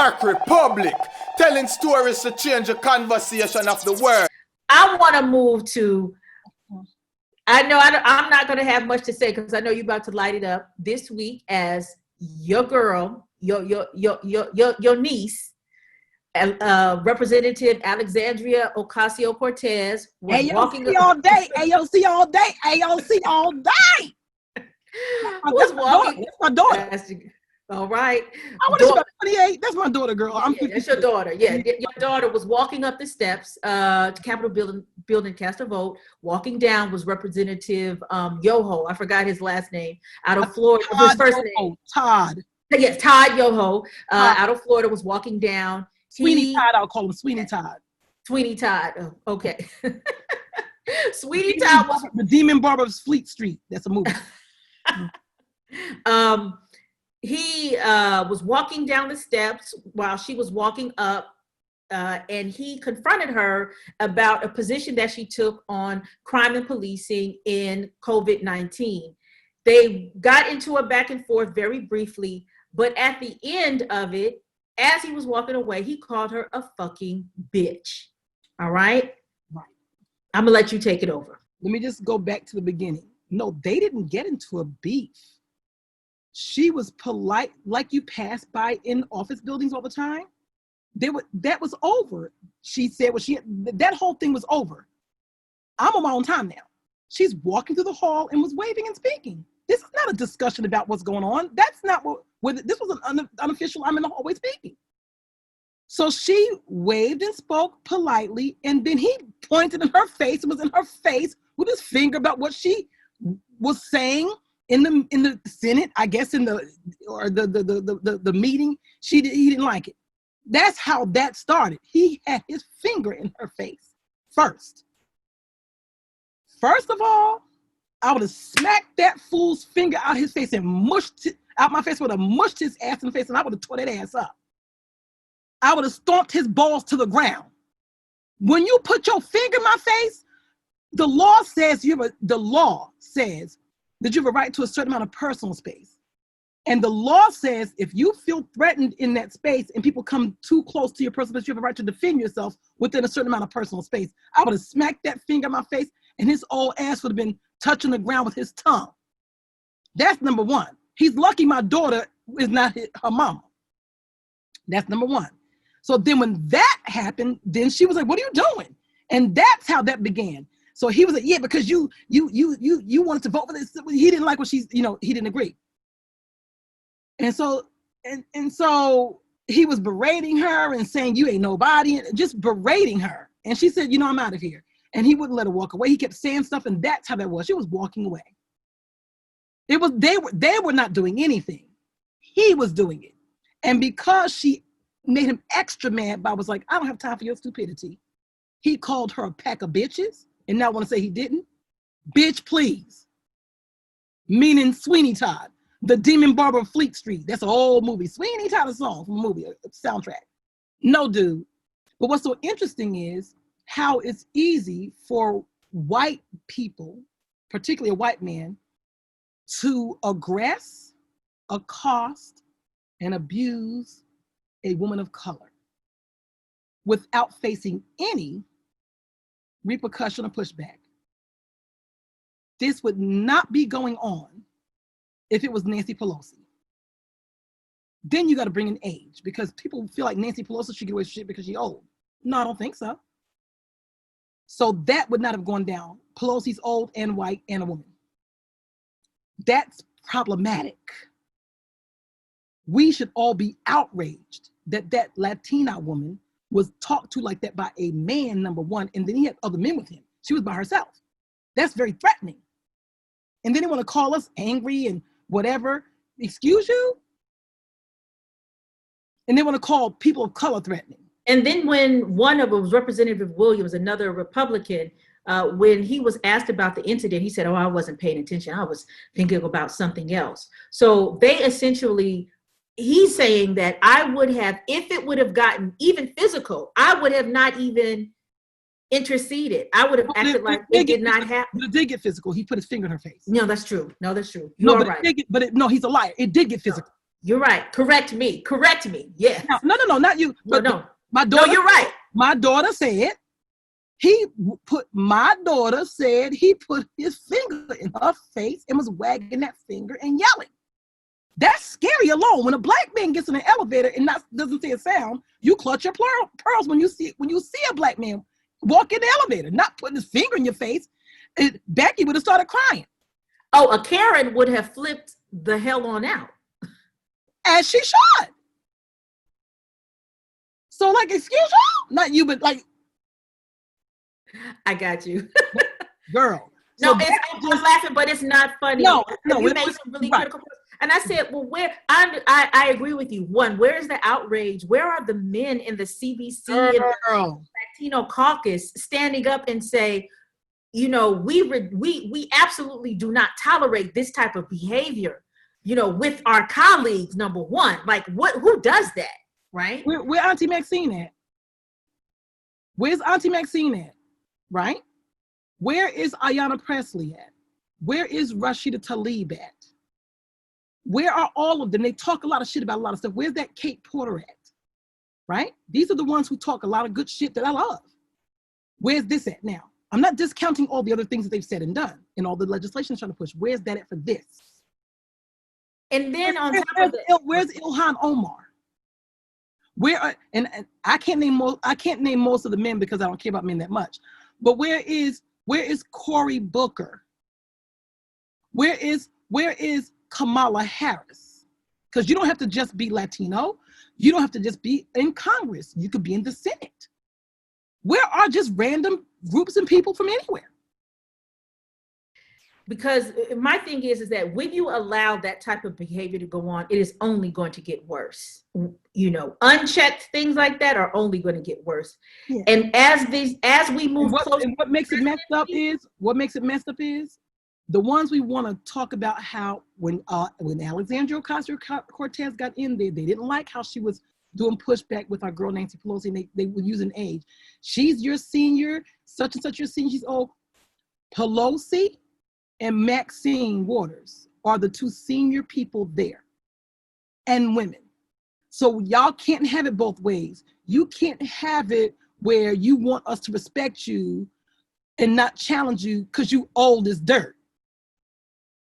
Black Republic, telling stories to change the conversation of the world. I want to move to, I know I'm not going to have much to say because I know you're about to light it up this week as your girl, your niece, Representative Alexandria Ocasio-Cortez was walking AOC all day, AOC all day, AOC all day. Was walking. That's my daughter. All right. I want to about 28. That's my daughter, girl. I'm 50. That's your daughter. Yeah, your daughter was walking up the steps to Capitol building, cast a vote. Walking down was Representative Yoho. I forgot his last name. Out of Florida. His first name. Todd. Yes, Todd Yoho. Out of Florida was walking down. Sweeney Todd. I'll call him Sweeney Todd. Sweeney Todd. Oh, okay. Sweeney Todd was the Demon Barber of Fleet Street. That's a movie. He was walking down the steps while she was walking up, and he confronted her about a position that she took on crime and policing in COVID-19. They got into a back and forth very briefly, but at the end of it, as he was walking away, he called her a fucking bitch. All right? Right. I'm gonna let you take it over. Let me just go back to the beginning. No, they didn't get into a beef. She was polite, like you pass by in office buildings all the time. That was over. She said that whole thing was over. I'm on my own time now. She's walking through the hall and was waving and speaking. This is not a discussion about what's going on. That's not this was an unofficial, I'm in the hallway speaking. So she waved and spoke politely, and then he pointed in her face and was in her face with his finger about what she was saying in the Senate, I guess the meeting. He didn't like it. That's how that started. He had his finger in her face first. First of all, I would have smacked that fool's finger out his face and mushed it out my face, would have mushed his ass in the face, and I would have tore that ass up. I would have stomped his balls to the ground. When you put your finger in my face, the law says that you have a right to a certain amount of personal space. And the law says if you feel threatened in that space and people come too close to your personal space, you have a right to defend yourself within a certain amount of personal space. I would have smacked that finger in my face and his old ass would have been touching the ground with his tongue. That's number one. He's lucky my daughter is not her mama. That's number one. So then when that happened, then she was like, what are you doing? And that's how that began. So he was like, yeah, because you wanted to vote for this. He didn't like what he didn't agree. And so he was berating her and saying, you ain't nobody, and just berating her. And she said, I'm out of here. And he wouldn't let her walk away. He kept saying stuff, and that's how that was. She was walking away. They were not doing anything. He was doing it. And because she made him extra mad, but I was like, I don't have time for your stupidity. He called her a pack of bitches. And now I want to say he didn't. Bitch, please. Meaning Sweeney Todd, the Demon Barber of Fleet Street. That's an old movie. Sweeney Todd, a song from a movie, a soundtrack. No, dude. But what's so interesting is how it's easy for white people, particularly a white man, to aggress, accost, and abuse a woman of color without facing any repercussion or pushback. This would not be going on if it was Nancy Pelosi. Then you got to bring in age, because people feel like Nancy Pelosi should get away with shit because she's old. No, I don't think so. So that would not have gone down. Pelosi's old and white and a woman. That's problematic. We should all be outraged that that Latina woman was talked to like that by a man, number one, and then he had other men with him. She was by herself. That's very threatening. And then they want to call us angry and whatever. Excuse you? And they want to call people of color threatening. And then when one of them was Representative Williams, another Republican, when he was asked about the incident, he said, I wasn't paying attention. I was thinking about something else. So they essentially, he's saying that I would have, if it would have gotten even physical, I would have not even interceded. I would have acted like it did not happen. But it did get physical. He put his finger in her face. No, that's true. No, that's true. No, but right. He's a liar. It did get physical. You're right. Correct me. Yes. No, not you. No, But no. my No, daughter. you're right. My daughter said he put his finger in her face and was wagging that finger and yelling. That's scary alone. When a black man gets in an elevator and doesn't say a sound, you clutch your pearls when you see a black man walk in the elevator, not putting his finger in your face. Becky would have started crying. Oh, a Karen would have flipped the hell on out. As she should. So, like, excuse you? Not you, but like. I got you. Girl. No, So I'm laughing, but it's not funny. No, you made some really critical points. And I said, well, I agree with you. One, where is the outrage? Where are the men in the CBC and the Latino caucus standing up and say, we absolutely do not tolerate this type of behavior, with our colleagues, number one. Like, who does that, right? Where Auntie Maxine at? Where's Auntie Maxine at, right? Where is Ayanna Presley at? Where is Rashida Tlaib at? Where are all of them? They talk a lot of shit about a lot of stuff. Where's that Kate Porter at? Right? These are the ones who talk a lot of good shit that I love. Where's this at now? I'm not discounting all the other things that they've said and done and all the legislation trying to push. Where's that at for this? And then where's Ilhan Omar? And I can't name most of the men because I don't care about men that much. But where is Cory Booker? Where is Kamala Harris? Because you don't have to just be Latino. You don't have to just be in Congress. You could be in the Senate. Where are just random groups and people from anywhere? Because my thing is that when you allow that type of behavior to go on, it is only going to get worse. Unchecked things like that are only going to get worse. Yeah. And as we move closer, and what makes it messed up is the ones we want to talk about how when Alexandria Ocasio-Cortez got in there, they didn't like how she was doing pushback with our girl Nancy Pelosi, and they were using age. She's your senior, such and such your senior. She's old. Pelosi and Maxine Waters are the two senior people there, and women. So y'all can't have it both ways. You can't have it where you want us to respect you and not challenge you because you old as dirt.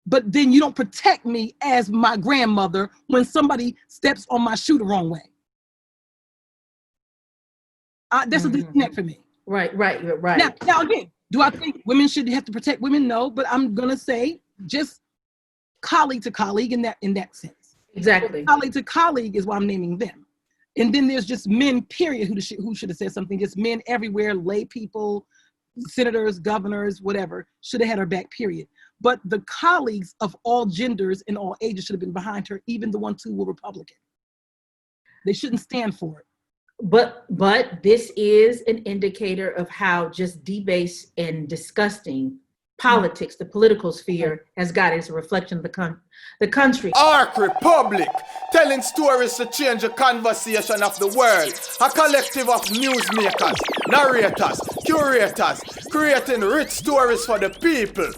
But then you don't protect me as my grandmother when somebody steps on my shoe the wrong way. That's a disconnect for me. Right. Now again, do I think women should have to protect women? No, but I'm gonna say just colleague to colleague in that sense. Exactly. Colleague to colleague is why I'm naming them. And then there's just men, period, who should have said something. Just men everywhere, lay people, senators, governors, whatever, should have had her back, period. But the colleagues of all genders and all ages should have been behind her, even the ones who were Republican. They shouldn't stand for it. But this is an indicator of how just debased and disgusting politics, the political sphere, has got as a reflection of the country. Arc Republic, telling stories to change the conversation of the world. A collective of newsmakers, narrators, curators, creating rich stories for the people.